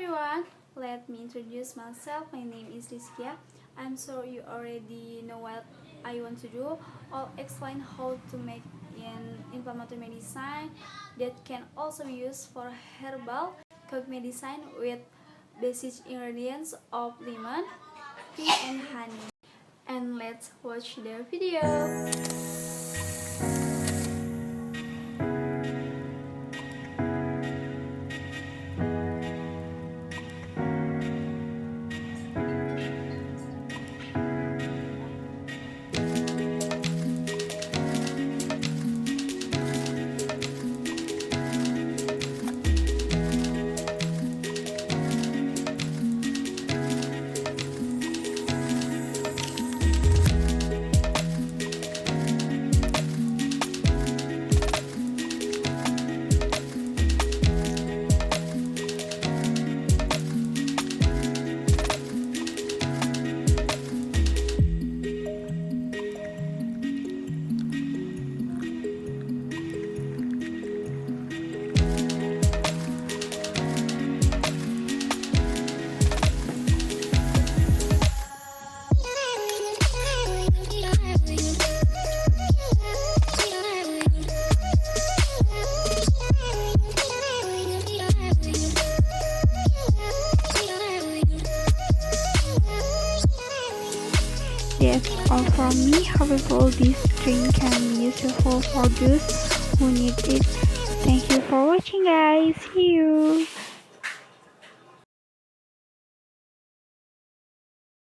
everyone, let me introduce myself. My name is Rizkia. I'm sure you already know what I want to do. I'll explain how to make an inflammatory medicine that can also be used for herbal cook medicine with basic ingredients of lemon, tea, and honey. And let's watch the video. That's all from me. However, this drink can be useful for those who need it. Thank you for watching, guys. See you.